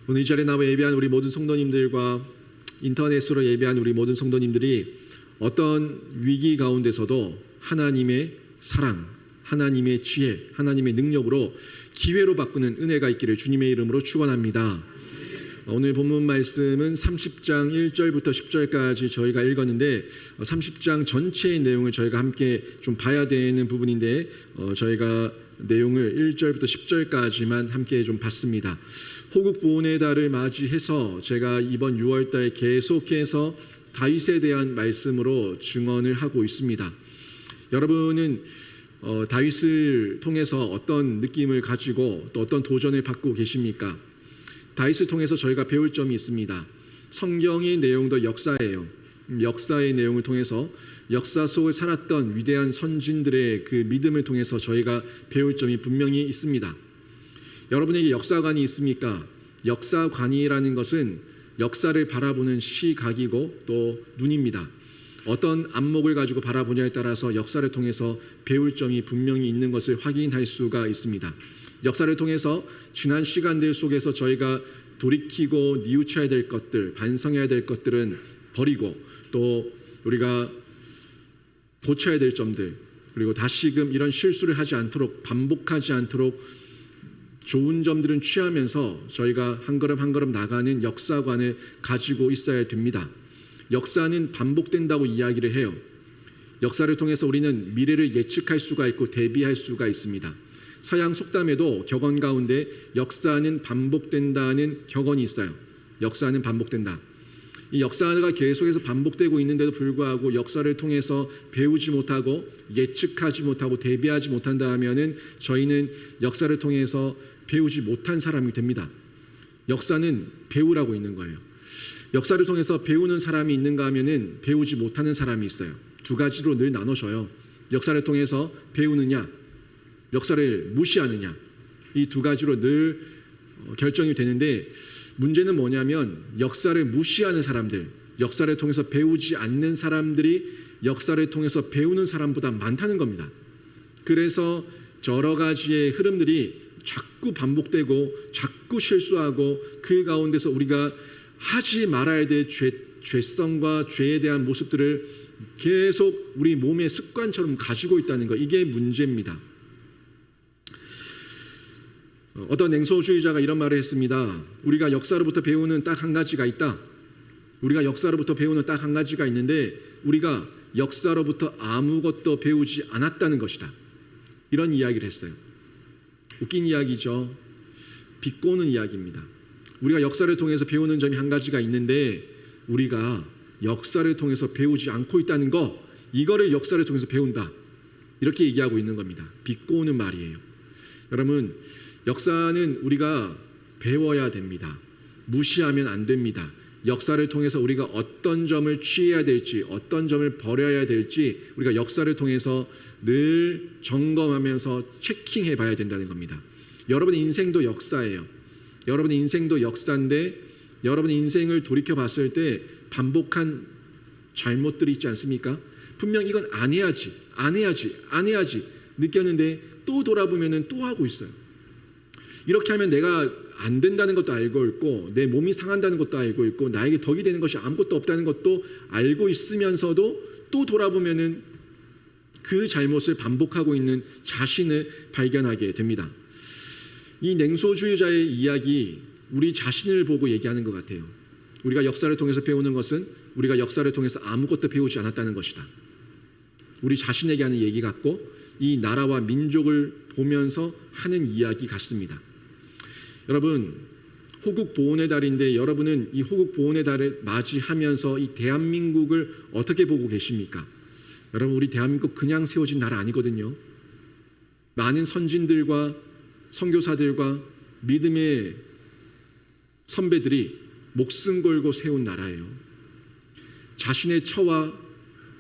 오늘 이 자리에 나와 예배한 우리 모든 성도님들과 인터넷으로 예배한 우리 모든 성도님들이 어떤 위기 가운데서도 하나님의 사랑, 하나님의 지혜, 하나님의 능력으로 기회로 바꾸는 은혜가 있기를 주님의 이름으로 축원합니다. 오늘 본문 말씀은 30장 1절부터 10절까지 저희가 읽었는데 30장 전체의 내용을 저희가 함께 좀 봐야 되는 부분인데 저희가 내용을 1절부터 10절까지만 함께 좀 봤습니다. 호국 보훈의 달을 맞이해서 제가 이번 6월달에 계속해서 다윗에 대한 말씀으로 증언을 하고 있습니다. 여러분은 다윗을 통해서 어떤 느낌을 가지고 또 어떤 도전을 받고 계십니까? 다윗을 통해서 저희가 배울 점이 있습니다. 성경의 내용도 역사예요. 역사의 내용을 통해서 역사 속을 살았던 위대한 선진들의 그 믿음을 통해서 저희가 배울 점이 분명히 있습니다. 여러분에게 역사관이 있습니까? 역사관이라는 것은 역사를 바라보는 시각이고 또 눈입니다. 어떤 안목을 가지고 바라보냐에 따라서 역사를 통해서 배울 점이 분명히 있는 것을 확인할 수가 있습니다. 역사를 통해서 지난 시간들 속에서 저희가 돌이키고 뉘우쳐야 될 것들, 반성해야 될 것들은 버리고 또 우리가 고쳐야 될 점들, 그리고 다시금 이런 실수를 하지 않도록, 반복하지 않도록 좋은 점들은 취하면서 저희가 한 걸음 한 걸음 나가는 역사관을 가지고 있어야 됩니다. 역사는 반복된다고 이야기를 해요. 역사를 통해서 우리는 미래를 예측할 수가 있고 대비할 수가 있습니다. 서양 속담에도 격언 가운데 역사는 반복된다는 격언이 있어요. 역사는 반복된다. 이 역사가 계속해서 반복되고 있는데도 불구하고 역사를 통해서 배우지 못하고 예측하지 못하고 대비하지 못한다 하면은 저희는 역사를 통해서 배우지 못한 사람이 됩니다. 역사는 배우라고 있는 거예요. 역사를 통해서 배우는 사람이 있는가 하면은 배우지 못하는 사람이 있어요. 두 가지로 늘 나눠져요. 역사를 통해서 배우느냐, 역사를 무시하느냐, 이 두 가지로 늘 결정이 되는데 문제는 뭐냐면 역사를 무시하는 사람들, 역사를 통해서 배우지 않는 사람들이 역사를 통해서 배우는 사람보다 많다는 겁니다. 그래서 여러 가지의 흐름들이 자꾸 반복되고 자꾸 실수하고 그 가운데서 우리가 하지 말아야 될 죄성과 죄에 대한 모습들을 계속 우리 몸의 습관처럼 가지고 있다는 거, 이게 문제입니다. 어떤 냉소주의자가 이런 말을 했습니다. 우리가 역사로부터 배우는 딱 한 가지가 있다. 우리가 역사로부터 배우는 딱 한 가지가 있는데 우리가 역사로부터 아무것도 배우지 않았다는 것이다. 이런 이야기를 했어요. 웃긴 이야기죠. 비꼬는 이야기입니다. 우리가 역사를 통해서 배우는 점이 한 가지가 있는데 우리가 역사를 통해서 배우지 않고 있다는 거, 이거를 역사를 통해서 배운다. 이렇게 얘기하고 있는 겁니다. 비꼬는 말이에요. 여러분, 역사는 우리가 배워야 됩니다. 무시하면 안 됩니다. 역사를 통해서 우리가 어떤 점을 취해야 될지, 어떤 점을 버려야 될지 우리가 역사를 통해서 늘 점검하면서 체킹해 봐야 된다는 겁니다. 여러분의 인생도 역사예요. 여러분의 인생도 역사인데 여러분의 인생을 돌이켜 봤을 때 반복한 잘못들이 있지 않습니까? 분명 이건 안 해야지 느꼈는데 또 돌아보면 또 하고 있어요. 이렇게 하면 내가 안 된다는 것도 알고 있고 내 몸이 상한다는 것도 알고 있고 나에게 덕이 되는 것이 아무것도 없다는 것도 알고 있으면서도 또 돌아보면은 그 잘못을 반복하고 있는 자신을 발견하게 됩니다. 이 냉소주의자의 이야기, 우리 자신을 보고 얘기하는 것 같아요. 우리가 역사를 통해서 배우는 것은 우리가 역사를 통해서 아무것도 배우지 않았다는 것이다. 우리 자신에게 하는 얘기 같고 이 나라와 민족을 보면서 하는 이야기 같습니다. 여러분, 호국 보훈의 달인데 여러분은 이 호국 보훈의 달을 맞이하면서 이 대한민국을 어떻게 보고 계십니까? 여러분, 우리 대한민국 그냥 세워진 나라 아니거든요. 많은 선진들과 선교사들과 믿음의 선배들이 목숨 걸고 세운 나라예요. 자신의 처와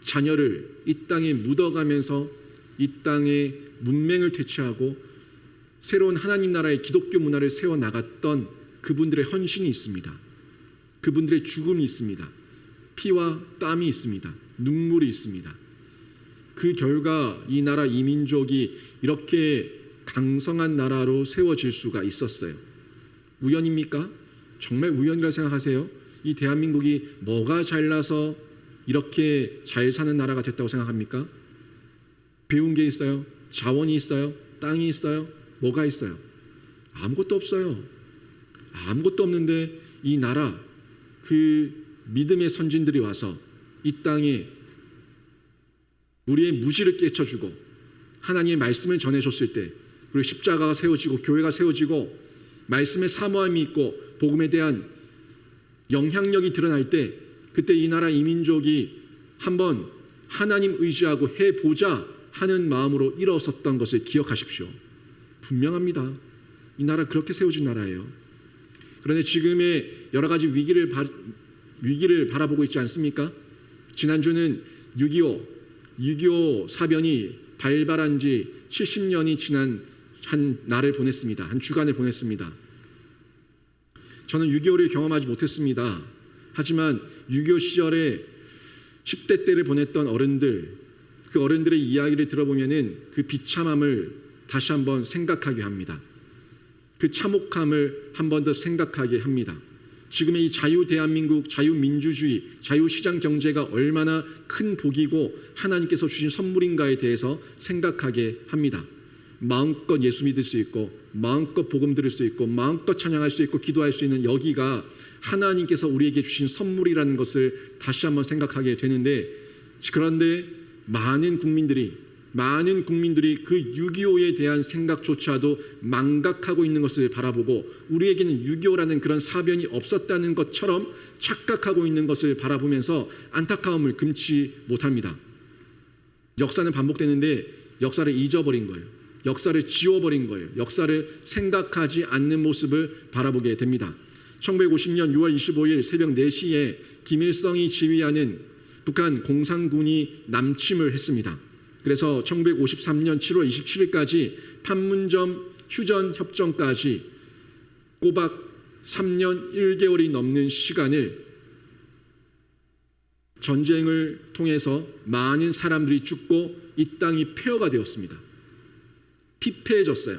자녀를 이 땅에 묻어가면서 이 땅에 문맹을 퇴치하고 새로운 하나님 나라의 기독교 문화를 세워나갔던 그분들의 헌신이 있습니다. 그분들의 죽음이 있습니다. 피와 땀이 있습니다. 눈물이 있습니다. 그 결과 이 나라, 이 민족이 이렇게 강성한 나라로 세워질 수가 있었어요. 우연입니까? 정말 우연이라 생각하세요? 이 대한민국이 뭐가 잘나서 이렇게 잘 사는 나라가 됐다고 생각합니까? 배운 게 있어요? 자원이 있어요? 땅이 있어요? 뭐가 있어요? 아무것도 없어요. 아무것도 없는데 이 나라, 그 믿음의 선진들이 와서 이 땅에 우리의 무지를 깨쳐주고 하나님의 말씀을 전해줬을 때, 그리고 십자가가 세워지고 교회가 세워지고 말씀의 사모함이 있고 복음에 대한 영향력이 드러날 때, 그때 이 나라 이 민족이 한번 하나님 의지하고 해보자 하는 마음으로 일어섰던 것을 기억하십시오. 분명합니다. 이 나라 그렇게 세워진 나라예요. 그런데 지금의 여러 가지 위기를 바라보고 있지 않습니까? 지난주는 6.25 사변이 발발한 지 70년이 지난 한 날을 보냈습니다. 한 주간을 보냈습니다. 저는 6.25를 경험하지 못했습니다. 하지만 6.25 시절에 10대 때를 보냈던 어른들, 그 어른들의 이야기를 들어보면은 그 비참함을 다시 한번 생각하게 합니다. 그 참혹함을 한 번 더 생각하게 합니다. 지금의 이 자유 대한민국, 자유민주주의, 자유시장 경제가 얼마나 큰 복이고 하나님께서 주신 선물인가에 대해서 생각하게 합니다. 마음껏 예수 믿을 수 있고 마음껏 복음 들을 수 있고 마음껏 찬양할 수 있고 기도할 수 있는 여기가 하나님께서 우리에게 주신 선물이라는 것을 다시 한번 생각하게 되는데, 그런데 많은 국민들이 그 6.25에 대한 생각조차도 망각하고 있는 것을 바라보고 우리에게는 6.25라는 그런 사변이 없었다는 것처럼 착각하고 있는 것을 바라보면서 안타까움을 금치 못합니다. 역사는 반복되는데 역사를 잊어버린 거예요. 역사를 지워버린 거예요. 역사를 생각하지 않는 모습을 바라보게 됩니다. 1950년 6월 25일 새벽 4시에 김일성이 지휘하는 북한 공산군이 남침을 했습니다. 그래서 1953년 7월 27일까지 판문점 휴전 협정까지 꼬박 3년 1개월이 넘는 시간을 전쟁을 통해서 많은 사람들이 죽고 이 땅이 폐허가 되었습니다. 피폐해졌어요.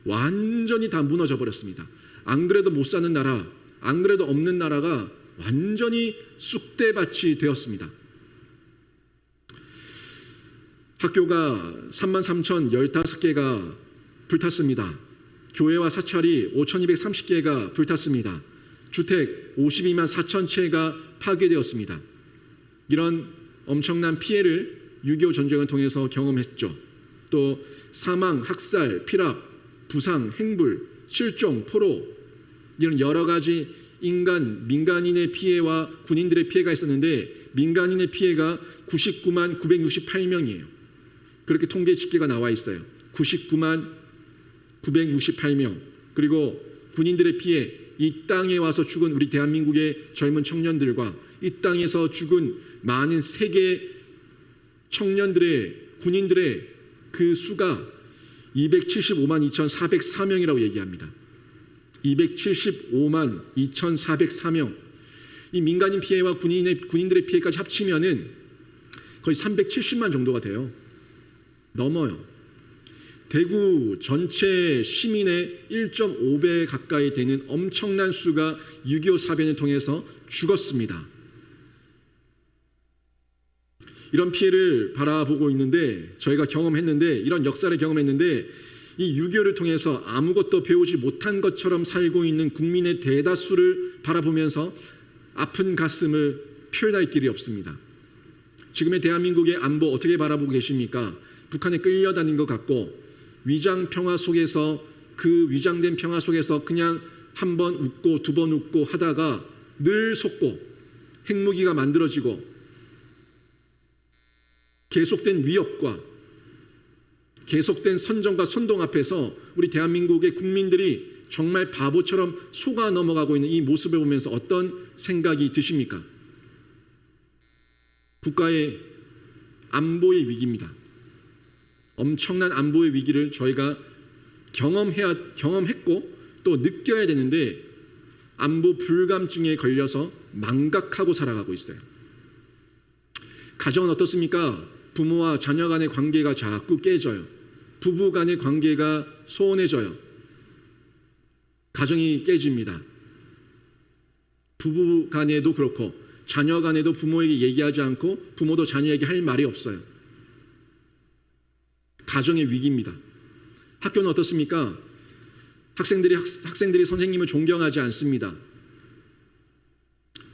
완전히 다 무너져 버렸습니다. 안 그래도 못 사는 나라, 안 그래도 없는 나라가 완전히 쑥대밭이 되었습니다. 학교가 33,015개가 불탔습니다. 교회와 사찰이 5,230개가 불탔습니다. 주택 52만 4천 채가 파괴되었습니다. 이런 엄청난 피해를 6.25 전쟁을 통해서 경험했죠. 또 사망, 학살, 피랍, 부상, 행불, 실종, 포로, 이런 여러 가지 민간인의 피해와 군인들의 피해가 있었는데 민간인의 피해가 99만 968명이에요. 그렇게 통계 집계가 나와 있어요. 99만 968명. 그리고 군인들의 피해, 이 땅에 와서 죽은 우리 대한민국의 젊은 청년들과 이 땅에서 죽은 많은 세계 청년들의, 군인들의 그 수가 275만 2,404명이라고 얘기합니다. 275만 2,404명. 이 민간인 피해와 군인들의 피해까지 합치면은 거의 370만 정도가 돼요. 넘어요. 대구 전체 시민의 1.5배 가까이 되는 엄청난 수가 6.25 사변을 통해서 죽었습니다. 이런 피해를 바라보고 있는데, 저희가 경험했는데, 이런 역사를 경험했는데, 이 6.25를 통해서 아무것도 배우지 못한 것처럼 살고 있는 국민의 대다수를 바라보면서 아픈 가슴을 표현할 길이 없습니다. 지금의 대한민국의 안보 어떻게 바라보고 계십니까? 북한에 끌려다닌 것 같고, 위장 평화 속에서, 그 위장된 평화 속에서 그냥 한 번 웃고 두 번 웃고 하다가 늘 속고 핵무기가 만들어지고 계속된 위협과 계속된 선전과 선동 앞에서 우리 대한민국의 국민들이 정말 바보처럼 속아 넘어가고 있는 이 모습을 보면서 어떤 생각이 드십니까? 국가의 안보의 위기입니다. 엄청난 안보의 위기를 저희가 경험했고 또 느껴야 되는데 안보 불감증에 걸려서 망각하고 살아가고 있어요. 가정은 어떻습니까? 부모와 자녀 간의 관계가 자꾸 깨져요. 부부 간의 관계가 소원해져요. 가정이 깨집니다. 부부 간에도 그렇고 자녀 간에도 부모에게 얘기하지 않고 부모도 자녀에게 할 말이 없어요. 가정의 위기입니다. 학교는 어떻습니까? 학생들이 선생님을 존경하지 않습니다.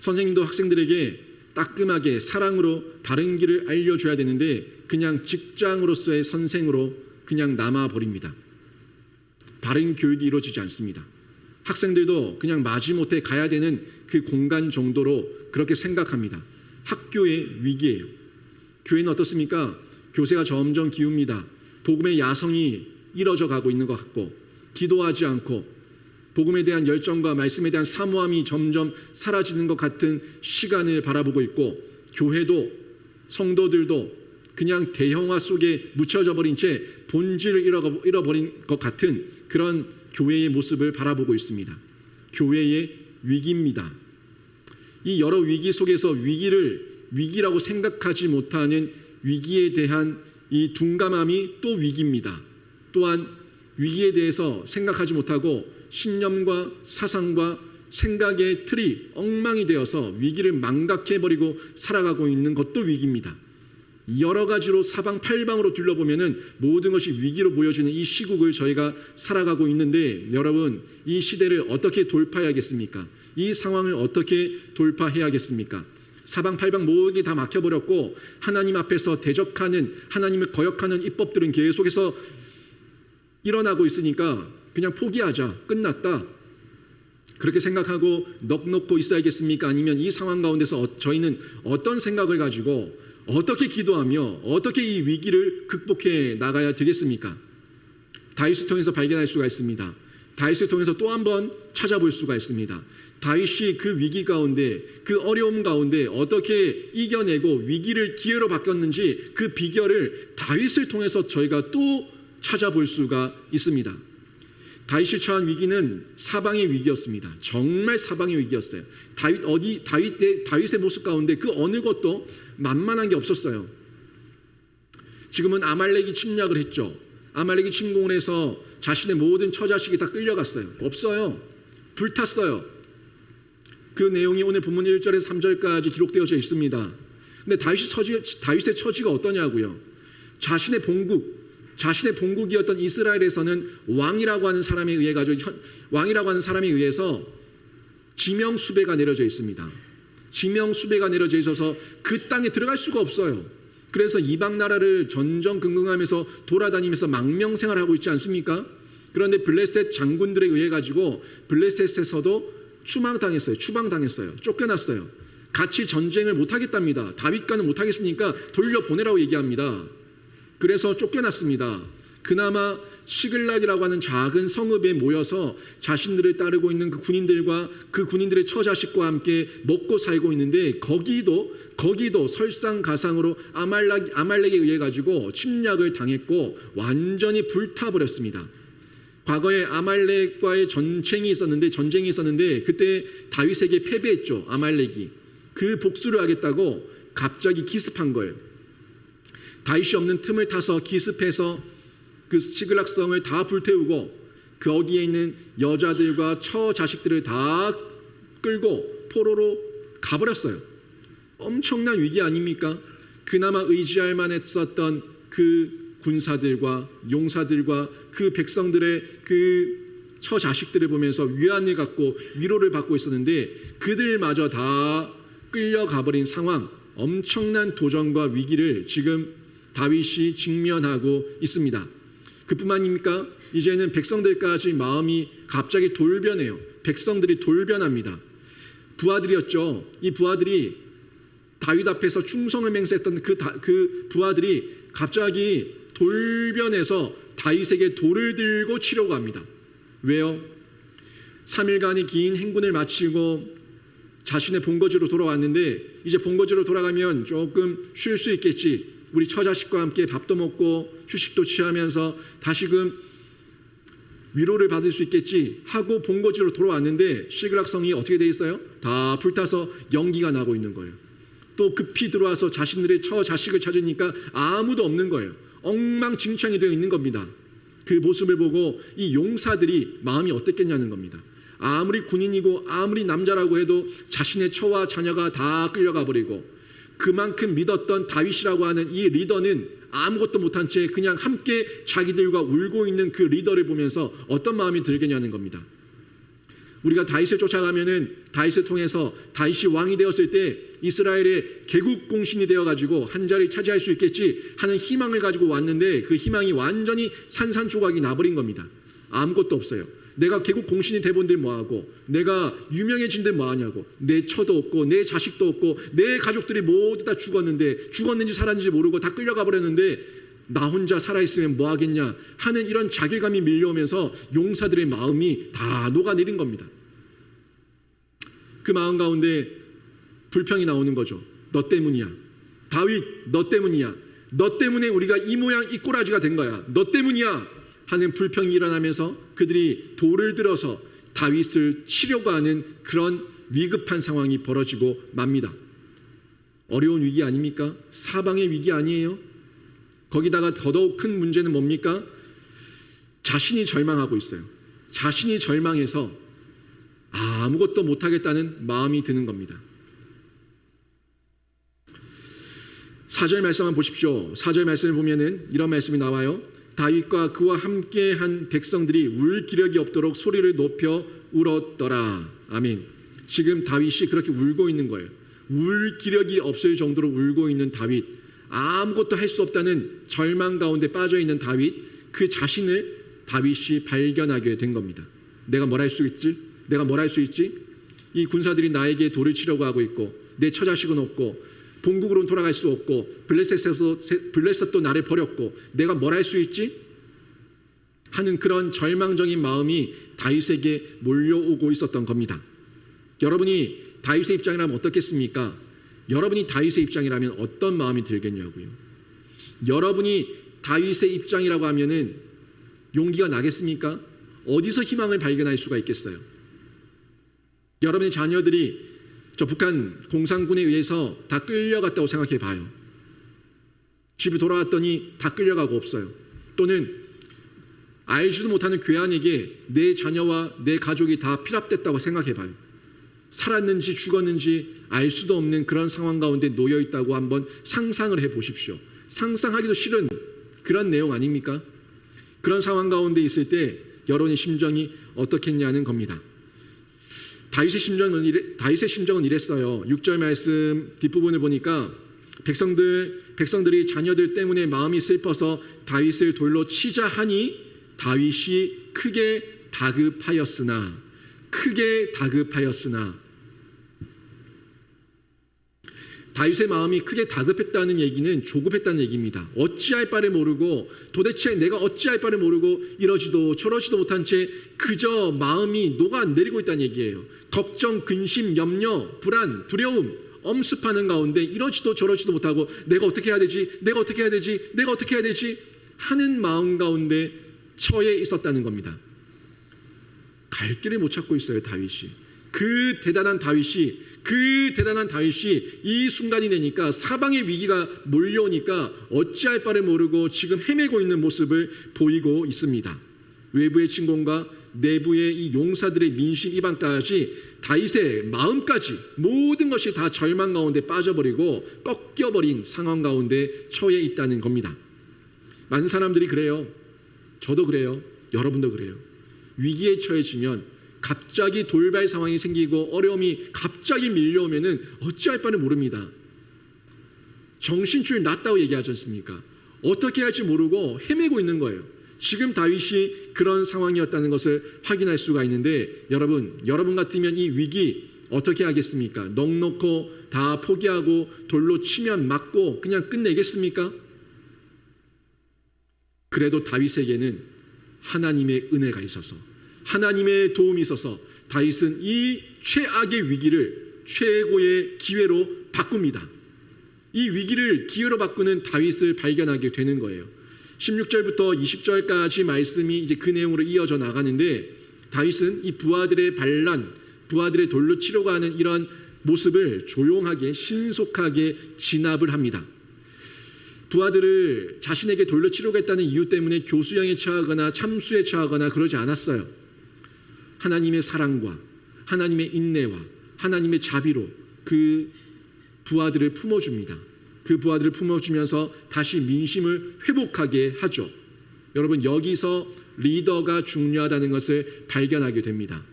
선생님도 학생들에게 따끔하게 사랑으로 바른 길을 알려줘야 되는데 그냥 직장으로서의 선생으로 그냥 남아버립니다. 바른 교육이 이루어지지 않습니다. 학생들도 그냥 마지못해 가야 되는 그 공간 정도로 그렇게 생각합니다. 학교의 위기예요. 교회는 어떻습니까? 교세가 점점 기웁니다. 복음의 야성이 이뤄져 가고 있는 것 같고 기도하지 않고 복음에 대한 열정과 말씀에 대한 사모함이 점점 사라지는 것 같은 시간을 바라보고 있고 교회도 성도들도 그냥 대형화 속에 묻혀져 버린 채 본질을 잃어버린 것 같은 그런 교회의 모습을 바라보고 있습니다. 교회의 위기입니다. 이 여러 위기 속에서 위기를 위기라고 생각하지 못하는 위기에 대한 이 둔감함이 또 위기입니다. 또한 위기에 대해서 생각하지 못하고 신념과 사상과 생각의 틀이 엉망이 되어서 위기를 망각해버리고 살아가고 있는 것도 위기입니다. 여러 가지로 사방팔방으로 둘러보면은 모든 것이 위기로 보여지는 이 시국을 저희가 살아가고 있는데 여러분 이 시대를 어떻게 돌파해야겠습니까? 이 상황을 어떻게 돌파해야겠습니까? 사방팔방 모든 게 다 막혀버렸고 하나님 앞에서 대적하는 하나님을 거역하는 입법들은 계속해서 일어나고 있으니까 그냥 포기하자 끝났다 그렇게 생각하고 넋놓고 있어야겠습니까? 아니면 이 상황 가운데서 저희는 어떤 생각을 가지고 어떻게 기도하며 어떻게 이 위기를 극복해 나가야 되겠습니까? 다윗을 통해서 발견할 수가 있습니다. 다윗을 통해서 또 한 번 찾아볼 수가 있습니다. 다윗이 그 위기 가운데 그 어려움 가운데 어떻게 이겨내고 위기를 기회로 바꿨는지 그 비결을 다윗을 통해서 저희가 또 찾아볼 수가 있습니다. 다윗이 처한 위기는 사방의 위기였습니다. 정말 사방의 위기였어요. 다윗의 모습 가운데 그 어느 것도 만만한 게 없었어요. 지금은 아말렉이 침략을 했죠. 아말렉이 침공을 해서 자신의 모든 처자식이 다 끌려갔어요. 없어요. 불탔어요. 그 내용이 오늘 본문 1절에서 3절까지 기록되어져 있습니다. 근데 다윗의 처지가 어떠냐고요? 자신의 본국이었던 이스라엘에서는 왕이라고 하는 사람에 의해서 지명수배가 내려져 있습니다. 지명수배가 내려져 있어서 그 땅에 들어갈 수가 없어요. 그래서 이방 나라를 전전긍긍하면서 돌아다니면서 망명생활하고 있지 않습니까? 그런데 블레셋 장군들에 의해 가지고 블레셋에서도 추방당했어요. 쫓겨났어요. 같이 전쟁을 못하겠답니다. 다윗과는 못하겠으니까 돌려보내라고 얘기합니다. 그래서 쫓겨났습니다. 그나마 시글락이라고 하는 작은 성읍에 모여서 자신들을 따르고 있는 그 군인들과 그 군인들의 처자식과 함께 먹고 살고 있는데 거기도 설상가상으로 아말렉에 의해 가지고 침략을 당했고 완전히 불타버렸습니다. 과거에 아말렉과의 전쟁이 있었는데 그때 다윗에게 패배했죠. 아말렉이. 그 복수를 하겠다고 갑자기 기습한 거예요. 다윗이 없는 틈을 타서 기습해서 그 시글락성을 다 불태우고 거기에 있는 여자들과 처자식들을 다 끌고 포로로 가버렸어요. 엄청난 위기 아닙니까? 그나마 의지할 만했었던 그 군사들과 용사들과 그 백성들의 그 처자식들을 보면서 위안을 갖고 위로를 받고 있었는데 그들마저 다 끌려가버린 상황, 엄청난 도전과 위기를 지금 다윗이 직면하고 있습니다. 그뿐만입니까? 이제는 백성들까지 마음이 갑자기 돌변해요. 백성들이 돌변합니다. 부하들이었죠. 이 부하들이 다윗 앞에서 충성을 맹세했던 그 부하들이 갑자기 돌변해서 다윗에게 돌을 들고 치려고 합니다. 왜요? 3일간의 긴 행군을 마치고 자신의 본거지로 돌아왔는데 이제 본거지로 돌아가면 조금 쉴 수 있겠지. 우리 처자식과 함께 밥도 먹고 휴식도 취하면서 다시금 위로를 받을 수 있겠지 하고 본거지로 돌아왔는데 시글락성이 어떻게 돼 있어요? 다 불타서 연기가 나고 있는 거예요. 또 급히 들어와서 자신들의 처자식을 찾으니까 아무도 없는 거예요. 엉망진창이 되어 있는 겁니다. 그 모습을 보고 이 용사들이 마음이 어땠겠냐는 겁니다. 아무리 군인이고 아무리 남자라고 해도 자신의 처와 자녀가 다 끌려가 버리고, 그만큼 믿었던 다윗이라고 하는 이 리더는 아무것도 못한 채 그냥 함께 자기들과 울고 있는 그 리더를 보면서 어떤 마음이 들겠냐는 겁니다. 우리가 다윗을 쫓아가면은 다윗을 통해서 다윗이 왕이 되었을 때 이스라엘의 개국 공신이 되어가지고 한 자리 차지할 수 있겠지 하는 희망을 가지고 왔는데, 그 희망이 완전히 산산조각이 나버린 겁니다. 아무것도 없어요. 내가 개국 공신이 돼본들 뭐하고, 내가 유명해진들 뭐하냐고, 내 처도 없고 내 자식도 없고 내 가족들이 모두 다 죽었는데, 죽었는지 살았는지 모르고 다 끌려가 버렸는데 나 혼자 살아있으면 뭐하겠냐 하는 이런 자괴감이 밀려오면서 용사들의 마음이 다 녹아내린 겁니다. 그 마음 가운데 불평이 나오는 거죠. 너 때문이야. 다윗, 너 때문이야. 너 때문에 우리가 이 모양 이 꼬라지가 된 거야. 너 때문이야 하는 불평이 일어나면서 그들이 돌을 들어서 다윗을 치려고 하는 그런 위급한 상황이 벌어지고 맙니다. 어려운 위기 아닙니까? 사방의 위기 아니에요? 거기다가 더더욱 큰 문제는 뭡니까? 자신이 절망하고 있어요. 자신이 절망해서 아무것도 못하겠다는 마음이 드는 겁니다. 4절 말씀만 보십시오. 4절 말씀을 보면은 이런 말씀이 나와요. 다윗과 그와 함께한 백성들이 울 기력이 없도록 소리를 높여 울었더라. 아멘. 지금 다윗이 그렇게 울고 있는 거예요. 울 기력이 없을 정도로 울고 있는 다윗, 아무것도 할 수 없다는 절망 가운데 빠져 있는 다윗, 그 자신을 다윗이 발견하게 된 겁니다. 내가 뭘 할 수 있지? 내가 뭘 할 수 있지? 이 군사들이 나에게 돌을 치려고 하고 있고, 내 처자식은 없고, 본국으로는 돌아갈 수 없고, 블레셋도 나를 버렸고, 내가 뭘 할 수 있지? 하는 그런 절망적인 마음이 다윗에게 몰려오고 있었던 겁니다. 여러분이 다윗의 입장이라면 어떻겠습니까? 여러분이 다윗의 입장이라면 어떤 마음이 들겠냐고요. 여러분이 다윗의 입장이라고 하면은 용기가 나겠습니까? 어디서 희망을 발견할 수가 있겠어요? 여러분의 자녀들이 저 북한 공산군에 의해서 다 끌려갔다고 생각해 봐요. 집에 돌아왔더니 다 끌려가고 없어요. 또는 알지도 못하는 괴한에게 내 자녀와 내 가족이 다 피랍됐다고 생각해 봐요. 살았는지 죽었는지 알 수도 없는 그런 상황 가운데 놓여 있다고 한번 상상을 해 보십시오. 상상하기도 싫은 그런 내용 아닙니까? 그런 상황 가운데 있을 때 여러분의 심정이 어떻겠냐는 겁니다. 다윗의 심정은 이랬어요. 6절 말씀 뒷부분을 보니까 백성들이 자녀들 때문에 마음이 슬퍼서 다윗을 돌로 치자 하니 다윗이 크게 다급하였으나 다윗의 마음이 크게 다급했다는 얘기는 조급했다는 얘기입니다. 어찌할 바를 모르고, 도대체 내가 어찌할 바를 모르고 이러지도 저러지도 못한 채 그저 마음이 녹아내리고 있다는 얘기예요. 걱정, 근심, 염려, 불안, 두려움 엄습하는 가운데 이러지도 저러지도 못하고 내가 어떻게 해야 되지? 하는 마음 가운데 처해 있었다는 겁니다. 갈 길을 못 찾고 있어요, 다윗이. 그 대단한 다윗이 이 순간이 되니까, 사방의 위기가 몰려오니까 어찌할 바를 모르고 지금 헤매고 있는 모습을 보이고 있습니다. 외부의 침공과 내부의 이 용사들의 민심 이반까지, 다윗의 마음까지 모든 것이 다 절망 가운데 빠져버리고 꺾여버린 상황 가운데 처해 있다는 겁니다. 많은 사람들이 그래요. 저도 그래요. 여러분도 그래요. 위기에 처해지면 갑자기 돌발 상황이 생기고 어려움이 갑자기 밀려오면은 어찌할 바를 모릅니다. 정신줄 났다고 얘기하지 않습니까? 어떻게 할지 모르고 헤매고 있는 거예요. 지금 다윗이 그런 상황이었다는 것을 확인할 수가 있는데, 여러분 같으면 이 위기 어떻게 하겠습니까? 넋놓고 다 포기하고 돌로 치면 맞고 그냥 끝내겠습니까? 그래도 다윗에게는 하나님의 은혜가 있어서, 하나님의 도움이 있어서 다윗은 이 최악의 위기를 최고의 기회로 바꿉니다. 이 위기를 기회로 바꾸는 다윗을 발견하게 되는 거예요. 16절부터 20절까지 말씀이 이제 그 내용으로 이어져 나가는데, 다윗은 이 부하들의 반란, 부하들의 돌로 치려고 하는 이런 모습을 조용하게 신속하게 진압을 합니다. 부하들을 자신에게 돌로 치려고 했다는 이유 때문에 교수형에 처하거나 참수에 처하거나 그러지 않았어요. 하나님의 사랑과 하나님의 인내와 하나님의 자비로 그 부하들을 품어줍니다. 그 부하들을 품어주면서 다시 민심을 회복하게 하죠. 여러분, 여기서 리더가 중요하다는 것을 발견하게 됩니다.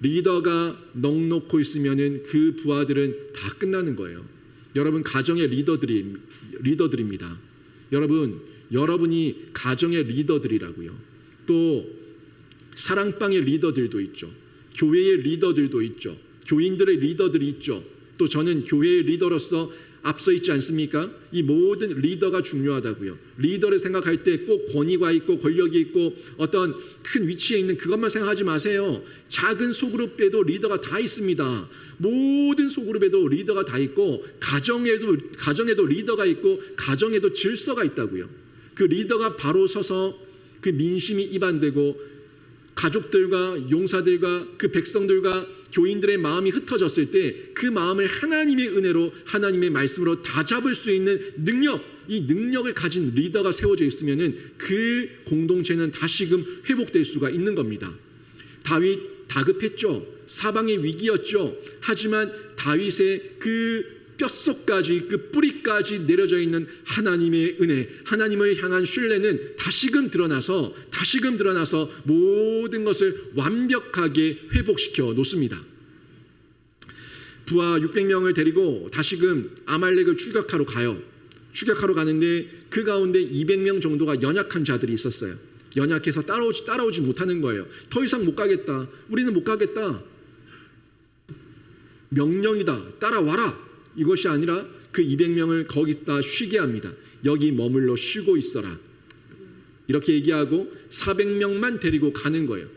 리더가 넋놓고 있으면은 그 부하들은 다 끝나는 거예요. 여러분, 가정의 리더들입니다. 여러분이 가정의 리더들이라고요. 또 사랑방의 리더들도 있죠. 교회의 리더들도 있죠. 교인들의 리더들이 있죠. 또 저는 교회의 리더로서 앞서 있지 않습니까? 이 모든 리더가 중요하다고요. 리더를 생각할 때 꼭 권위가 있고 권력이 있고 어떤 큰 위치에 있는 그것만 생각하지 마세요. 작은 소그룹에도 리더가 다 있습니다. 모든 소그룹에도 리더가 다 있고 가정에도 리더가 있고 가정에도 질서가 있다고요. 그 리더가 바로 서서 그 민심이 이반되고 가족들과 용사들과 그 백성들과 교인들의 마음이 흩어졌을 때 그 마음을 하나님의 은혜로 하나님의 말씀으로 다 잡을 수 있는 능력, 이 능력을 가진 리더가 세워져 있으면은 그 공동체는 다시금 회복될 수가 있는 겁니다. 다윗 다급했죠. 사방의 위기였죠. 하지만 다윗의 그 뼛속까지 그 뿌리까지 내려져 있는 하나님의 은혜, 하나님을 향한 신뢰는 다시금 드러나서 모든 것을 완벽하게 회복시켜 놓습니다. 부하 600명을 데리고 다시금 아말렉을 추격하러 가요. 추격하러 가는데 그 가운데 200명 정도가 연약한 자들이 있었어요. 연약해서 따라오지 못하는 거예요. 더 이상 못 가겠다. 우리는 못 가겠다. 명령이다. 따라와라. 이것이 아니라 그 200명을 거기다 쉬게 합니다. 여기 머물러 쉬고 있어라. 이렇게 얘기하고 400명만 데리고 가는 거예요.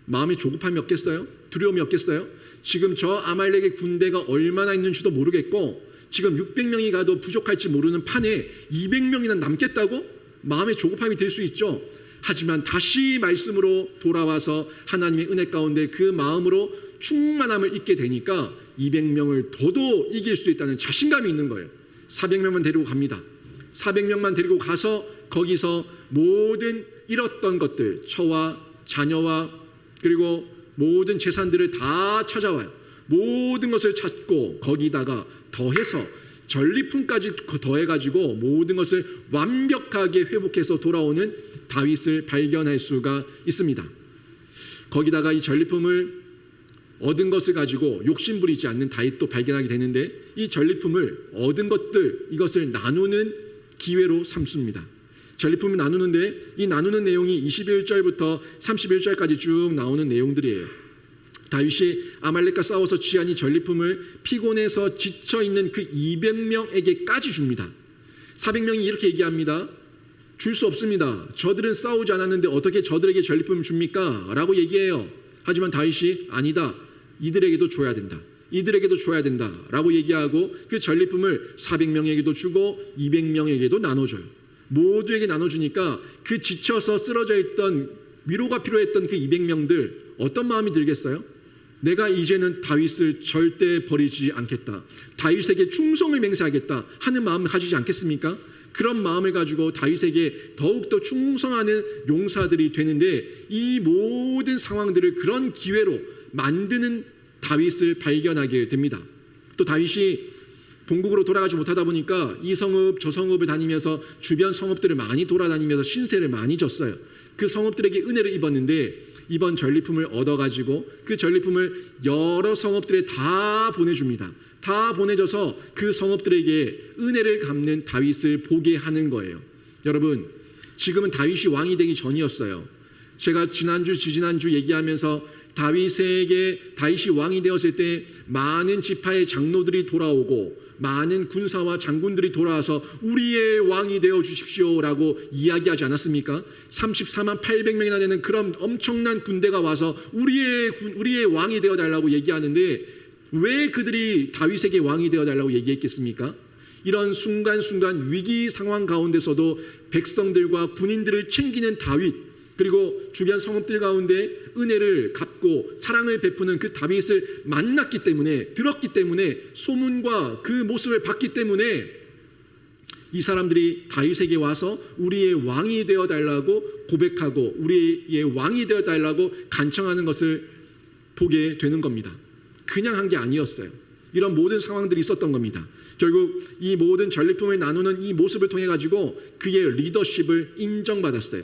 마음에 조급함이 없겠어요? 두려움이 없겠어요? 지금 저 아말렉의 군대가 얼마나 있는지도 모르겠고 지금 600명이 가도 부족할지 모르는 판에 200명이나 남겠다고? 마음에 조급함이 들 수 있죠. 하지만 다시 말씀으로 돌아와서 하나님의 은혜 가운데 그 마음으로 충만함을 잊게 되니까 200명을 더도 이길 수 있다는 자신감이 있는 거예요. 400명만 데리고 갑니다. 400명만 데리고 가서 거기서 모든 잃었던 것들, 처와 자녀와 그리고 모든 재산들을 다 찾아와요. 모든 것을 찾고 거기다가 더해서 전리품까지 더해가지고 모든 것을 완벽하게 회복해서 돌아오는 다윗을 발견할 수가 있습니다. 거기다가 이 전리품을 얻은 것을 가지고 욕심부리지 않는 다윗도 발견하게 되는데 이 전리품을 얻은 것들 이것을 나누는 기회로 삼습니다. 전리품을 나누는데 이 나누는 내용이 21절부터 31절까지 쭉 나오는 내용들이에요. 다윗이 아말렉과 싸워서 취한 이 전리품을 피곤해서 지쳐있는 그 200명에게까지 줍니다. 400명이 이렇게 얘기합니다. 줄 수 없습니다. 저들은 싸우지 않았는데 어떻게 저들에게 전리품을 줍니까? 라고 얘기해요. 하지만 다윗이 아니다. 이들에게도 줘야 된다. 이들에게도 줘야 된다. 라고 얘기하고 그 전리품을 400명에게도 주고 200명에게도 나눠줘요. 모두에게 나눠주니까 그 지쳐서 쓰러져 있던 위로가 필요했던 그 200명들 어떤 마음이 들겠어요? 내가 이제는 다윗을 절대 버리지 않겠다. 다윗에게 충성을 맹세하겠다 하는 마음을 가지지 않겠습니까? 그런 마음을 가지고 다윗에게 더욱더 충성하는 용사들이 되는데 이 모든 상황들을 그런 기회로 만드는 다윗을 발견하게 됩니다. 또 다윗이 본국으로 돌아가지 못하다 보니까 이 성읍 저 성읍을 다니면서 주변 성읍들을 많이 돌아다니면서 신세를 많이 졌어요. 그 성읍들에게 은혜를 입었는데 이번 전리품을 얻어가지고 그 전리품을 여러 성읍들에 다 보내줍니다. 다 보내줘서 그 성읍들에게 은혜를 갚는 다윗을 보게 하는 거예요. 여러분, 지금은 다윗이 왕이 되기 전이었어요. 제가 지지난주 얘기하면서 다윗이 왕이 되었을 때 많은 지파의 장로들이 돌아오고 많은 군사와 장군들이 돌아와서 우리의 왕이 되어 주십시오라고 이야기하지 않았습니까? 34만 800명이나 되는 그런 엄청난 군대가 와서 우리의 왕이 되어 달라고 얘기하는데 왜 그들이 다윗에게 왕이 되어 달라고 얘기했겠습니까? 이런 순간순간 위기 상황 가운데서도 백성들과 군인들을 챙기는 다윗 그리고 주변 성읍들 가운데 은혜를 갚고 사랑을 베푸는 그 다윗을 만났기 때문에 들었기 때문에 소문과 그 모습을 봤기 때문에 이 사람들이 다윗에게 와서 우리의 왕이 되어달라고 고백하고 우리의 왕이 되어달라고 간청하는 것을 보게 되는 겁니다. 그냥 한 게 아니었어요. 이런 모든 상황들이 있었던 겁니다. 결국 이 모든 전리품을 나누는 이 모습을 통해 가지고 그의 리더십을 인정받았어요.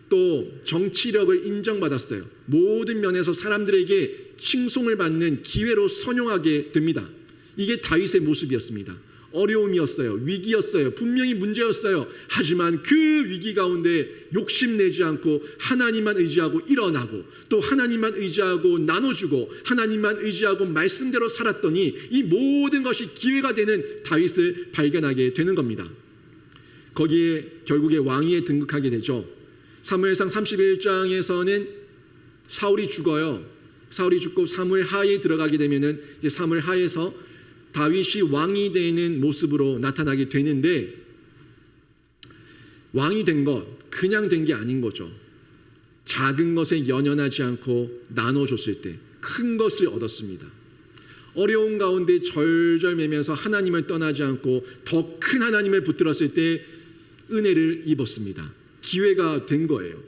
또 정치력을 인정받았어요. 모든 면에서 사람들에게 칭송을 받는 기회로 선용하게 됩니다. 이게 다윗의 모습이었습니다. 어려움이었어요. 위기였어요. 분명히 문제였어요. 하지만 그 위기 가운데 욕심내지 않고 하나님만 의지하고 일어나고 또 하나님만 의지하고 나눠주고 하나님만 의지하고 말씀대로 살았더니 이 모든 것이 기회가 되는 다윗을 발견하게 되는 겁니다. 거기에 결국에 왕위에 등극하게 되죠. 사무엘상 31장에서는 사울이 죽어요. 사울이 죽고 사무엘 하에 들어가게 되면은 이제 사무엘 하에서 다윗이 왕이 되는 모습으로 나타나게 되는데 왕이 된 것 그냥 된 게 아닌 거죠. 작은 것에 연연하지 않고 나눠줬을 때 큰 것을 얻었습니다. 어려운 가운데 절절매면서 하나님을 떠나지 않고 더 큰 하나님을 붙들었을 때 은혜를 입었습니다. 기회가 된 거예요.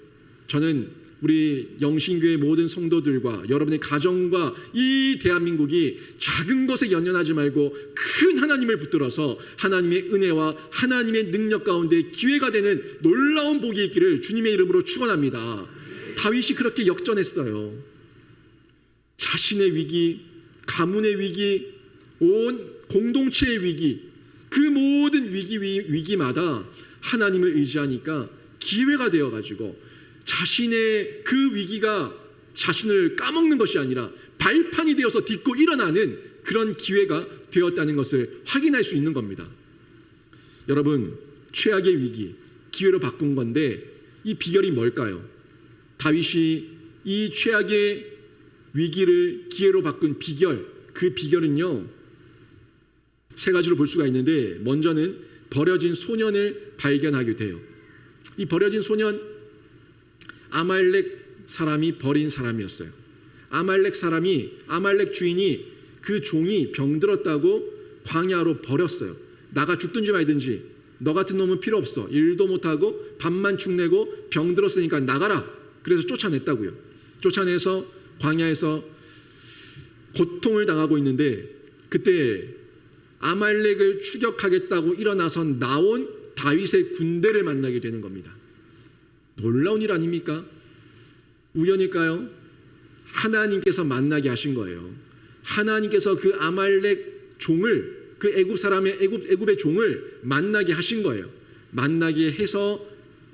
저는 우리 영신교회 모든 성도들과 여러분의 가정과 이 대한민국이 작은 것에 연연하지 말고 큰 하나님을 붙들어서 하나님의 은혜와 하나님의 능력 가운데 기회가 되는 놀라운 복이 있기를 주님의 이름으로 축원합니다. 다윗이 그렇게 역전했어요. 자신의 위기, 가문의 위기, 온 공동체의 위기, 그 모든 위기마다 하나님을 의지하니까 기회가 되어가지고 자신의 그 위기가 자신을 까먹는 것이 아니라 발판이 되어서 딛고 일어나는 그런 기회가 되었다는 것을 확인할 수 있는 겁니다. 여러분, 최악의 위기, 기회로 바꾼 건데 이 비결이 뭘까요? 다윗이 이 최악의 위기를 기회로 바꾼 비결, 그 비결은요, 세 가지로 볼 수가 있는데 먼저는 버려진 소년을 발견하게 돼요. 이 버려진 소년, 아말렉 사람이 버린 사람이었어요. 아말렉 주인이 그 종이 병들었다고 광야로 버렸어요. 나가 죽든지 말든지 너 같은 놈은 필요 없어. 일도 못하고 밥만 축내고 병들었으니까 나가라. 그래서 쫓아냈다고요. 쫓아내서 광야에서 고통을 당하고 있는데 그때 아말렉을 추격하겠다고 일어나서 나온 다윗의 군대를 만나게 되는 겁니다. 놀라운 일 아닙니까? 우연일까요? 하나님께서 만나게 하신 거예요. 하나님께서 그 아말렉 종을, 그 애굽의 종을 만나게 하신 거예요. 만나게 해서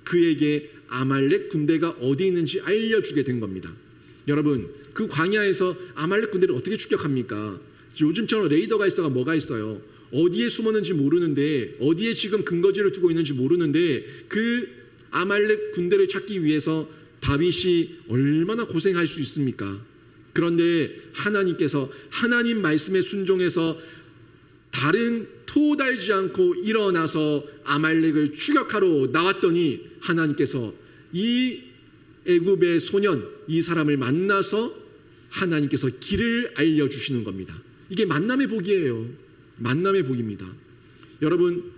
그에게 아말렉 군대가 어디 있는지 알려주게 된 겁니다. 여러분, 그 광야에서 아말렉 군대를 어떻게 추격합니까? 요즘처럼 레이더가 있어가 뭐가 있어요? 어디에 숨었는지 모르는데, 어디에 지금 근거지를 두고 있는지 모르는데 그 아말렉 군대를 찾기 위해서 다윗이 얼마나 고생할 수 있습니까? 그런데 하나님께서 하나님 말씀에 순종해서 다른 토달지 않고 일어나서 아말렉을 추격하러 나왔더니 하나님께서 이 애굽의 소년, 이 사람을 만나서 하나님께서 길을 알려주시는 겁니다. 이게 만남의 복이에요. 만남의 복입니다. 여러분,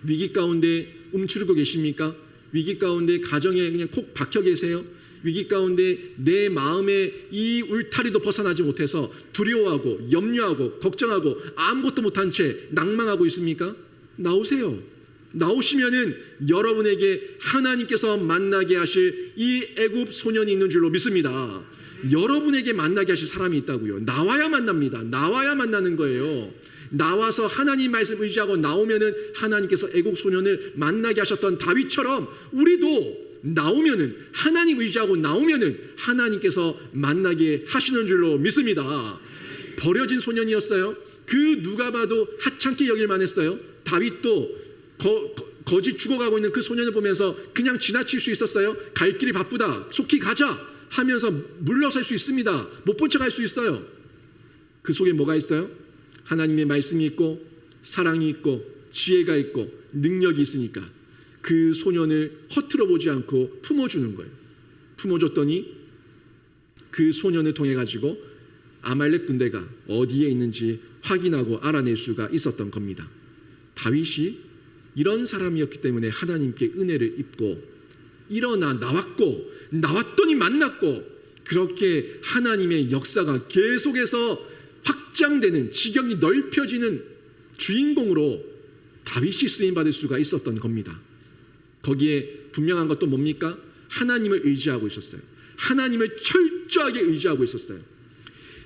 위기 가운데 움츠리고 계십니까? 위기 가운데 가정에 그냥 콕 박혀 계세요? 위기 가운데 내 마음의 이 울타리도 벗어나지 못해서 두려워하고 염려하고 걱정하고 아무것도 못한 채 낭망하고 있습니까? 나오세요. 나오시면은 여러분에게 하나님께서 만나게 하실 이 애굽 소년이 있는 줄로 믿습니다. 여러분에게 만나게 하실 사람이 있다고요. 나와야 만납니다. 나와야 만나는 거예요. 나와서 하나님 말씀 의지하고 나오면은 하나님께서 애국 소년을 만나게 하셨던 다윗처럼 우리도 나오면은 하나님 의지하고 나오면은 하나님께서 만나게 하시는 줄로 믿습니다. 버려진 소년이었어요. 그 누가 봐도 하찮게 여길만 했어요. 다윗도 거짓 죽어가고 있는 그 소년을 보면서 그냥 지나칠 수 있었어요. 갈 길이 바쁘다. 속히 가자 하면서 물러설 수 있습니다. 못 본 척 할 수 있어요. 그 속에 뭐가 있어요? 하나님의 말씀이 있고 사랑이 있고 지혜가 있고 능력이 있으니까 그 소년을 허틀어 보지 않고 품어주는 거예요. 품어줬더니 그 소년을 통해 가지고 아말렉 군대가 어디에 있는지 확인하고 알아낼 수가 있었던 겁니다. 다윗이 이런 사람이었기 때문에 하나님께 은혜를 입고 일어나 나왔고 나왔더니 만났고 그렇게 하나님의 역사가 계속해서 확장되는, 지경이 넓혀지는 주인공으로 다윗이 쓰임받을 수가 있었던 겁니다. 거기에 분명한 것도 뭡니까? 하나님을 의지하고 있었어요. 하나님을 철저하게 의지하고 있었어요.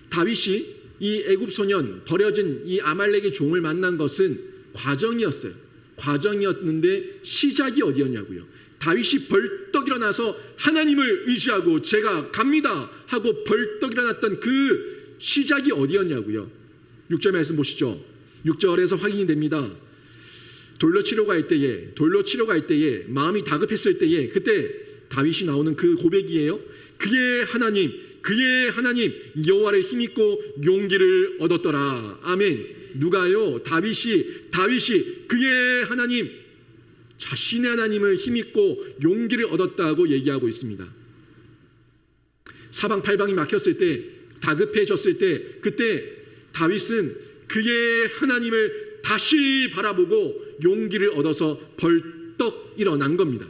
다윗이 이 애굽 소년, 버려진 이 아말렉의 종을 만난 것은 과정이었어요. 과정이었는데 시작이 어디였냐고요. 다윗이 벌떡 일어나서 하나님을 의지하고 제가 갑니다 하고 벌떡 일어났던 그 시작이 어디였냐고요. 6절 말씀 보시죠. 6절에서 확인이 됩니다. 돌로 치러 갈 때에 마음이 다급했을 때에 그때 다윗이 나오는 그 고백이에요. 그의 하나님 여호와를 힘입고 용기를 얻었더라. 아멘. 누가요? 다윗이 그의 하나님, 자신의 하나님을 힘입고 용기를 얻었다고 얘기하고 있습니다. 사방팔방이 막혔을 때, 다급해졌을 때, 그때 다윗은 그의 하나님을 다시 바라보고 용기를 얻어서 벌떡 일어난 겁니다.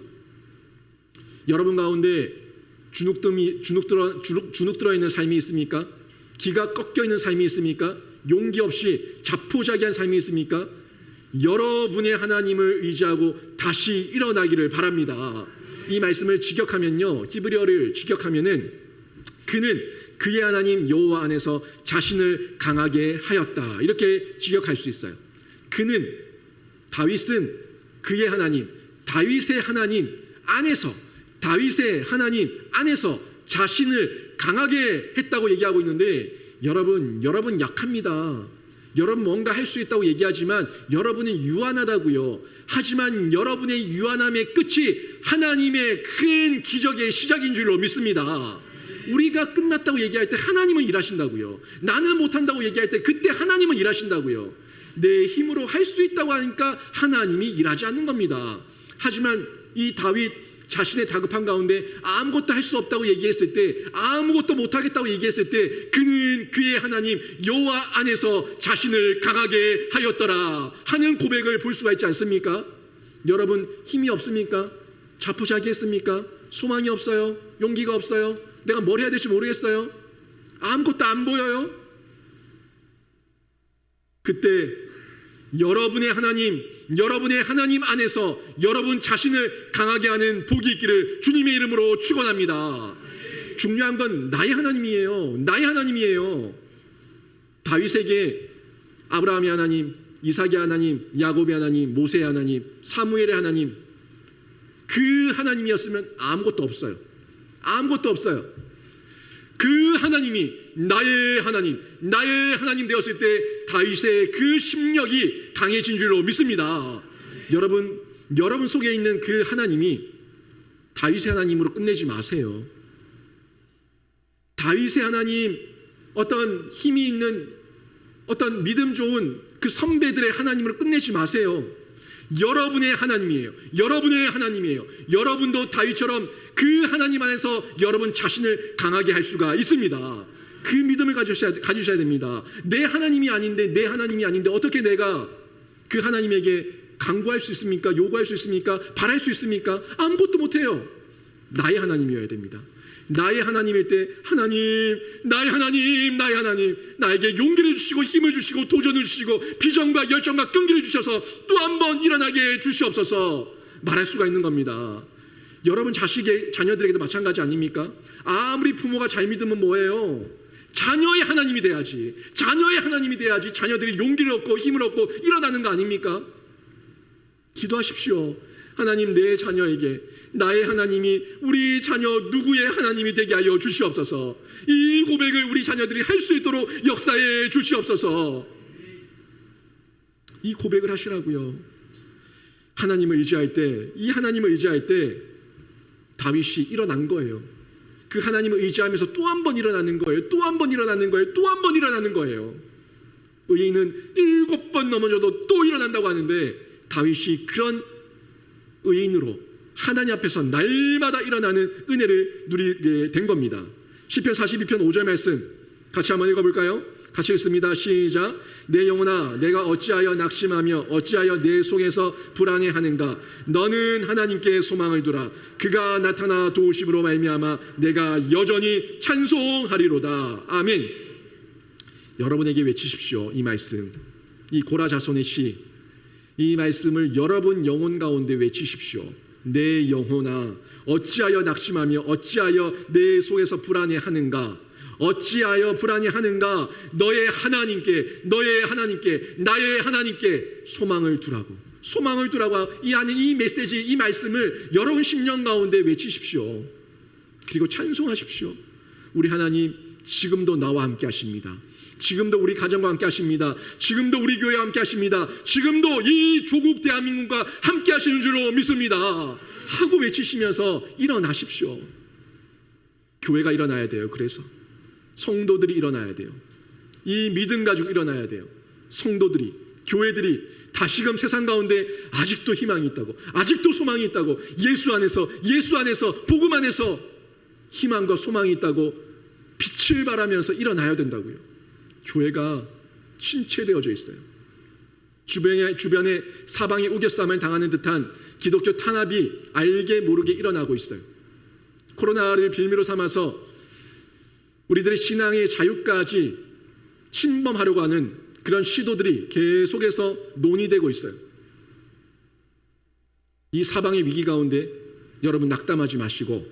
여러분 가운데 주눅 들어 있는 삶이 있습니까? 기가 꺾여 있는 삶이 있습니까? 용기 없이 자포자기한 삶이 있습니까? 여러분의 하나님을 의지하고 다시 일어나기를 바랍니다. 이 말씀을 직역하면요, 히브리어를 직역하면은 그는 그의 하나님 여호와 안에서 자신을 강하게 하였다, 이렇게 직역할 수 있어요. 다윗은 그의 하나님, 다윗의 하나님 안에서 자신을 강하게 했다고 얘기하고 있는데, 여러분 약합니다. 여러분 뭔가 할 수 있다고 얘기하지만 여러분은 유한하다고요. 하지만 여러분의 유한함의 끝이 하나님의 큰 기적의 시작인 줄로 믿습니다. 우리가 끝났다고 얘기할 때 하나님은 일하신다고요. 나는 못한다고 얘기할 때 그때 하나님은 일하신다고요. 내 힘으로 할 수 있다고 하니까 하나님이 일하지 않는 겁니다. 하지만 이 다윗 자신의 다급한 가운데 아무것도 할 수 없다고 얘기했을 때, 아무것도 못하겠다고 얘기했을 때 그는 그의 하나님 여호와 안에서 자신을 강하게 하였더라 하는 고백을 볼 수가 있지 않습니까? 여러분 힘이 없습니까? 자포자기했습니까? 소망이 없어요? 용기가 없어요? 내가 뭘 해야 될지 모르겠어요? 아무것도 안 보여요? 그때 여러분의 하나님 안에서 여러분 자신을 강하게 하는 복이 있기를 주님의 이름으로 축원합니다. 중요한 건 나의 하나님이에요. 다윗에게 아브라함의 하나님, 이삭의 하나님, 야곱의 하나님, 모세의 하나님, 사무엘의 하나님, 그 하나님이었으면 아무것도 없어요. 그 하나님이 나의 하나님 되었을 때 다윗의 그 심력이 강해진 줄로 믿습니다. 여러분 속에 있는 그 하나님이 다윗의 하나님으로 끝내지 마세요. 다윗의 하나님, 어떤 힘이 있는, 어떤 믿음 좋은 그 선배들의 하나님으로 끝내지 마세요. 여러분의 하나님이에요. 여러분도 다윗처럼 그 하나님 안에서 여러분 자신을 강하게 할 수가 있습니다. 그 믿음을 가지셔야 됩니다. 내 하나님이 아닌데 어떻게 내가 그 하나님에게 간구할 수 있습니까? 요구할 수 있습니까? 바랄 수 있습니까? 아무것도 못해요. 나의 하나님이어야 됩니다. 나의 하나님일 때 나의 하나님 나에게 용기를 주시고 힘을 주시고 도전을 주시고 비전과 열정과 끈기를 주셔서 또 한 번 일어나게 해주시옵소서 말할 수가 있는 겁니다. 여러분 자녀들에게도 마찬가지 아닙니까? 아무리 부모가 잘 믿으면 뭐예요? 자녀의 하나님이 돼야지 자녀들이 용기를 얻고 힘을 얻고 일어나는 거 아닙니까? 기도하십시오. 하나님, 내 자녀에게 나의 하나님이 우리 자녀 누구의 하나님이 되게 하여 주시옵소서. 이 고백을 우리 자녀들이 할 수 있도록 역사해 주시옵소서. 이 고백을 하시라고요. 하나님을 의지할 때 다윗이 일어난 거예요. 그 하나님을 의지하면서 또 한 번 일어나는 거예요. 의인은 7번 넘어져도 또 일어난다고 하는데 다윗이 그런 의인으로 하나님 앞에서 날마다 일어나는 은혜를 누리게 된 겁니다. 시편 42편 5절 말씀 같이 한번 읽어볼까요? 같이 읽습니다. 시작. 내 영혼아 내가 어찌하여 낙심하며 어찌하여 내 속에서 불안해하는가. 너는 하나님께 소망을 두라. 그가 나타나 도우심으로 말미암아 내가 여전히 찬송하리로다. 아멘. 여러분에게 외치십시오. 이 말씀, 이 고라 자손의 시, 이 말씀을 여러분 영혼 가운데 외치십시오. 내 영혼아 어찌하여 낙심하며 어찌하여 내 속에서 불안해하는가. 어찌하여 불안해하는가. 너의 하나님께 나의 하나님께 소망을 두라고. 소망을 두라고. 이 메시지, 이 말씀을 여러분 심령 가운데 외치십시오. 그리고 찬송하십시오. 우리 하나님 지금도 나와 함께 하십니다. 지금도 우리 가정과 함께 하십니다. 지금도 우리 교회와 함께 하십니다. 지금도 이 조국 대한민국과 함께 하시는 줄로 믿습니다. 하고 외치시면서 일어나십시오. 교회가 일어나야 돼요. 그래서 성도들이 일어나야 돼요. 이 믿음 가지고 일어나야 돼요. 성도들이, 교회들이 다시금 세상 가운데 아직도 희망이 있다고, 아직도 소망이 있다고, 예수 안에서 복음 안에서 희망과 소망이 있다고 빛을 발하면서 일어나야 된다고요. 교회가 침체되어져 있어요. 주변에 사방의 우겨쌈을 당하는 듯한 기독교 탄압이 알게 모르게 일어나고 있어요. 코로나를 빌미로 삼아서 우리들의 신앙의 자유까지 침범하려고 하는 그런 시도들이 계속해서 논의되고 있어요. 이 사방의 위기 가운데 여러분 낙담하지 마시고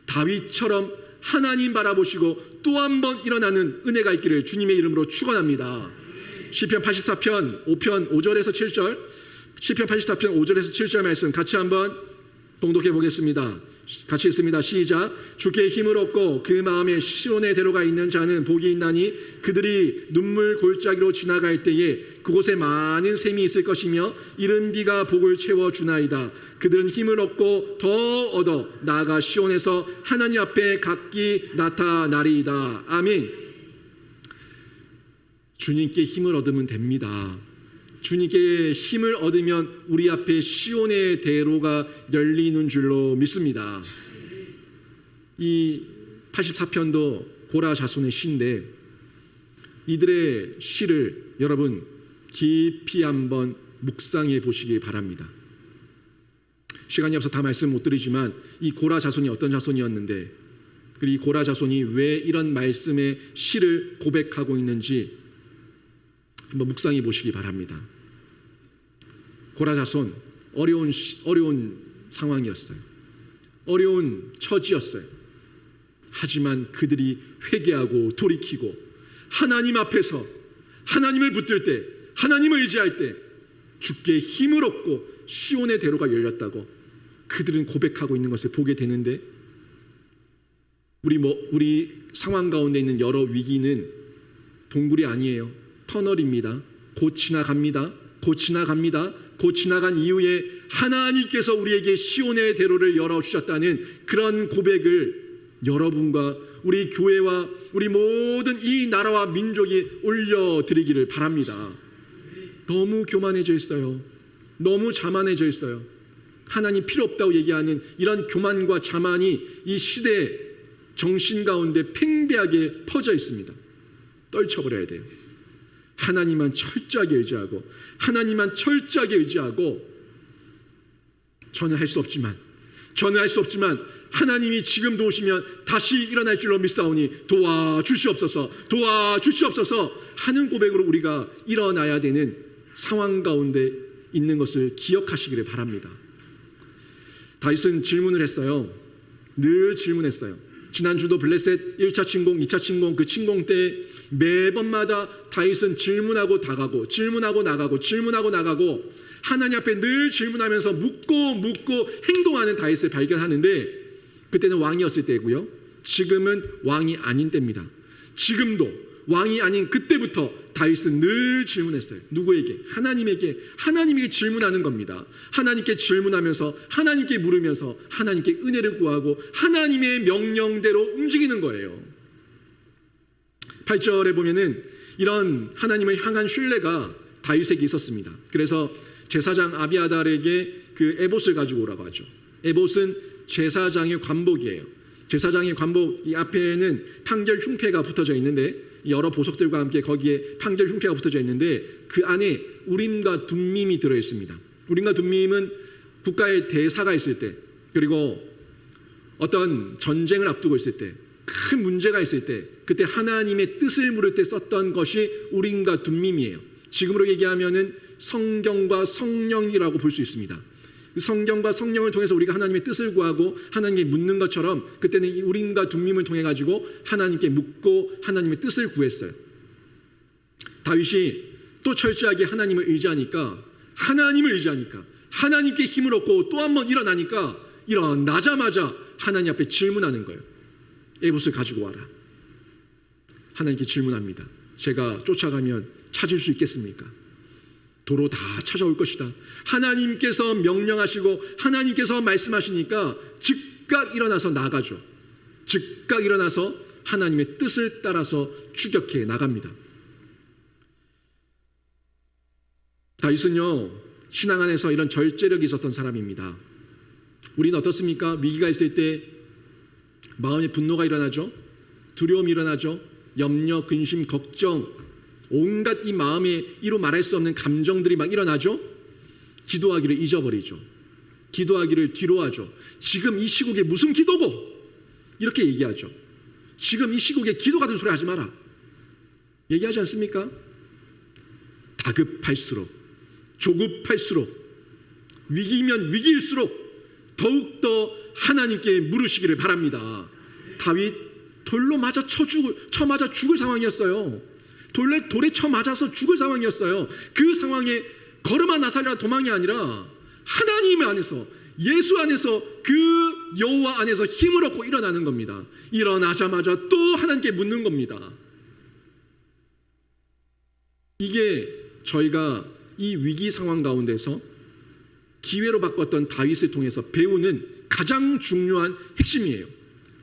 다윗처럼 하나님 바라보시고 또 한 번 일어나는 은혜가 있기를 주님의 이름으로 축원합니다. 시편 84편 5편 5절에서 7절, 시편 84편 5절에서 7절 말씀 같이 한번 봉독해 보겠습니다. 같이 읽습니다. 시작. 주께 힘을 얻고 그 마음에 시온의 대로가 있는 자는 복이 있나니 그들이 눈물 골짜기로 지나갈 때에 그곳에 많은 샘이 있을 것이며 이른 비가 복을 채워주나이다. 그들은 힘을 얻고 더 얻어 나아가 시온에서 하나님 앞에 각기 나타나리이다. 아멘. 주님께 힘을 얻으면 됩니다. 주님께 힘을 얻으면 우리 앞에 시온의 대로가 열리는 줄로 믿습니다. 이 84편도 고라 자손의 시인데 이들의 시를 여러분 깊이 한번 묵상해 보시기 바랍니다. 시간이 없어 다 말씀 못 드리지만 이 고라 자손이 어떤 자손이었는데 그리고 이 고라 자손이 왜 이런 말씀의 시를 고백하고 있는지 한번 묵상해 보시기 바랍니다. 고라 자손 어려운 상황이었어요. 어려운 처지였어요. 하지만 그들이 회개하고 돌이키고 하나님 앞에서 하나님을 붙들 때, 하나님을 의지할 때 주께 힘을 얻고 시온의 대로가 열렸다고 그들은 고백하고 있는 것을 보게 되는데 우리 상황 가운데 있는 여러 위기는 동굴이 아니에요. 터널입니다. 곧 지나갑니다. 곧 지나갑니다. 곧 지나간 이후에 하나님께서 우리에게 시온의 대로를 열어주셨다는 그런 고백을 여러분과 우리 교회와 우리 모든 이 나라와 민족이 올려드리기를 바랍니다. 너무 교만해져 있어요. 너무 자만해져 있어요. 하나님 필요 없다고 얘기하는 이런 교만과 자만이 이 시대 정신 가운데 팽배하게 퍼져 있습니다. 떨쳐버려야 돼요. 하나님만 철저하게 의지하고 하나님만 철저하게 의지하고 저는 할 수 없지만 하나님이 지금 도우시면 다시 일어날 줄로 믿사오니 도와주시옵소서 하는 고백으로 우리가 일어나야 되는 상황 가운데 있는 것을 기억하시기를 바랍니다. 다윗은 질문을 했어요. 늘 질문했어요. 지난주도 블레셋 1차 침공, 2차 침공, 그 침공 때 매번마다 다윗은 질문하고 나가고 하나님 앞에 늘 질문하면서 묻고 행동하는 다윗을 발견하는데 그때는 왕이었을 때고요. 지금은 왕이 아닌 때입니다. 지금도 왕이 아닌 그때부터 다윗은 늘 질문했어요. 누구에게? 하나님에게 질문하는 겁니다. 하나님께 질문하면서 하나님께 물으면서 하나님께 은혜를 구하고 하나님의 명령대로 움직이는 거예요. 8절에 보면은 이런 하나님을 향한 신뢰가 다윗에게 있었습니다. 그래서 제사장 아비아달에게 그 에봇을 가지고 오라고 하죠. 에봇은 제사장의 관복이에요. 제사장의 관복 이 앞에는 판결 흉패가 붙어져 있는데 여러 보석들과 함께 거기에 판결 흉패가 붙어져 있는데 그 안에 우림과 둠밈이 들어 있습니다. 우림과 둠밈은 국가의 대사가 있을 때 그리고 어떤 전쟁을 앞두고 있을 때 큰 문제가 있을 때 그때 하나님의 뜻을 물을 때 썼던 것이 우림과 둠밈이에요. 지금으로 얘기하면은 성경과 성령이라고 볼 수 있습니다. 성경과 성령을 통해서 우리가 하나님의 뜻을 구하고 하나님께 묻는 것처럼 그때는 이 우림과 둠밈을 통해 가지고 하나님께 묻고 하나님의 뜻을 구했어요. 다윗이 또 철저하게 하나님을 의지하니까 하나님께 힘을 얻고 또 한 번 일어나자마자 하나님 앞에 질문하는 거예요. 에봇을 가지고 와라. 하나님께 질문합니다. 제가 쫓아가면 찾을 수 있겠습니까? 도로 다 찾아올 것이다. 하나님께서 명령하시고 하나님께서 말씀하시니까 즉각 일어나서 나가죠. 즉각 일어나서 하나님의 뜻을 따라서 추격해 나갑니다. 다윗은요, 신앙 안에서 이런 절제력이 있었던 사람입니다. 우리는 어떻습니까? 위기가 있을 때 마음에 분노가 일어나죠. 두려움이 일어나죠. 염려, 근심, 걱정, 온갖 이 마음에 이루 말할 수 없는 감정들이 막 일어나죠. 기도하기를 잊어버리죠. 기도하기를 뒤로하죠. 지금 이 시국에 무슨 기도고? 이렇게 얘기하죠. 지금 이 시국에 기도 같은 소리 하지 마라. 얘기하지 않습니까? 다급할수록, 조급할수록, 위기면 위기일수록 더욱더 하나님께 물으시기를 바랍니다. 다윗 돌로 맞아 쳐맞아 죽을 상황이었어요. 돌에 쳐맞아서 죽을 상황이었어요. 그 상황에 걸음아 나살이라 도망이 아니라 하나님 안에서 예수 안에서 그 여호와 안에서 힘을 얻고 일어나는 겁니다. 일어나자마자 또 하나님께 묻는 겁니다. 이게 저희가 이 위기 상황 가운데서 기회로 바꿨던 다윗을 통해서 배우는 가장 중요한 핵심이에요.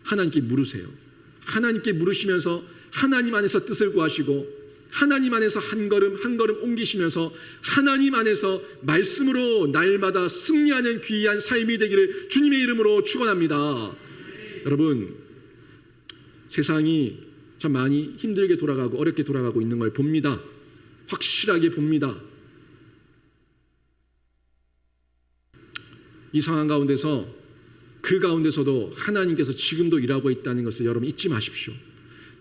하나님께 물으세요. 하나님께 물으시면서 하나님 안에서 뜻을 구하시고 하나님 안에서 한 걸음 한 걸음 옮기시면서 하나님 안에서 말씀으로 날마다 승리하는 귀한 삶이 되기를 주님의 이름으로 축원합니다. 여러분, 세상이 참 많이 힘들게 돌아가고 어렵게 돌아가고 있는 걸 봅니다. 확실하게 봅니다. 이 상황 가운데서 그 가운데서도 하나님께서 지금도 일하고 있다는 것을 여러분 잊지 마십시오.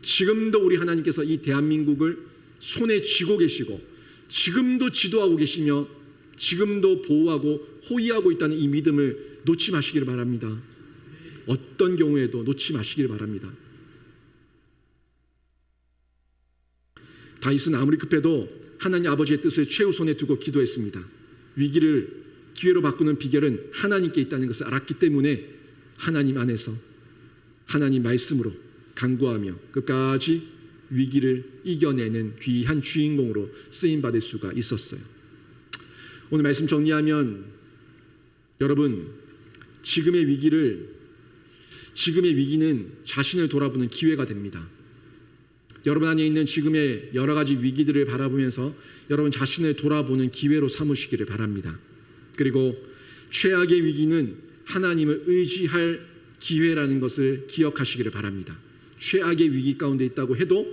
지금도 우리 하나님께서 이 대한민국을 손에 쥐고 계시고 지금도 지도하고 계시며 지금도 보호하고 호위하고 있다는 이 믿음을 놓지 마시기를 바랍니다. 어떤 경우에도 놓지 마시기를 바랍니다. 다윗은 아무리 급해도 하나님 아버지의 뜻을 최우선에 두고 기도했습니다. 위기를 기회로 바꾸는 비결은 하나님께 있다는 것을 알았기 때문에 하나님 안에서 하나님 말씀으로 간구하며 끝까지 위기를 이겨내는 귀한 주인공으로 쓰임받을 수가 있었어요. 오늘 말씀 정리하면 여러분, 지금의 위기는 자신을 돌아보는 기회가 됩니다. 여러분 안에 있는 지금의 여러 가지 위기들을 바라보면서 여러분 자신을 돌아보는 기회로 삼으시기를 바랍니다. 그리고 최악의 위기는 하나님을 의지할 기회라는 것을 기억하시기를 바랍니다. 최악의 위기 가운데 있다고 해도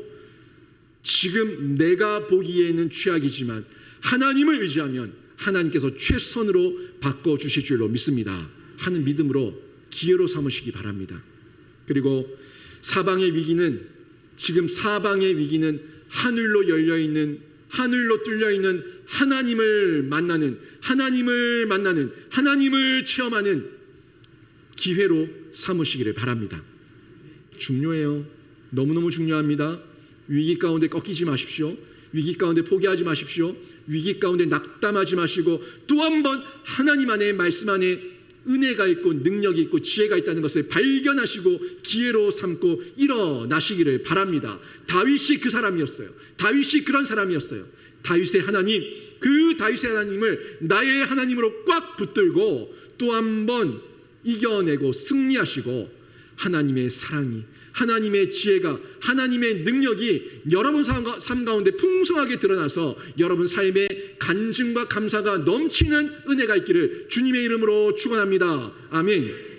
지금 내가 보기에는 최악이지만 하나님을 의지하면 하나님께서 최선으로 바꿔주실 줄로 믿습니다 하는 믿음으로 기회로 삼으시기 바랍니다. 그리고 사방의 위기는 하늘로 열려있는, 하늘로 뚫려있는 하나님을 만나는, 하나님을 체험하는 기회로 삼으시기를 바랍니다. 중요해요. 너무너무 중요합니다. 위기 가운데 꺾이지 마십시오. 위기 가운데 포기하지 마십시오. 위기 가운데 낙담하지 마시고 또 한 번 하나님 안에, 말씀 안에 은혜가 있고 능력이 있고 지혜가 있다는 것을 발견하시고 기회로 삼고 일어나시기를 바랍니다. 다윗이 그 사람이었어요. 다윗이 그런 사람이었어요. 다윗의 하나님, 그 다윗의 하나님을 나의 하나님으로 꽉 붙들고 또 한 번 이겨내고 승리하시고 하나님의 사랑이, 하나님의 지혜가, 하나님의 능력이 여러분 삶 가운데 풍성하게 드러나서 여러분 삶에 간증과 감사가 넘치는 은혜가 있기를 주님의 이름으로 축원합니다. 아멘.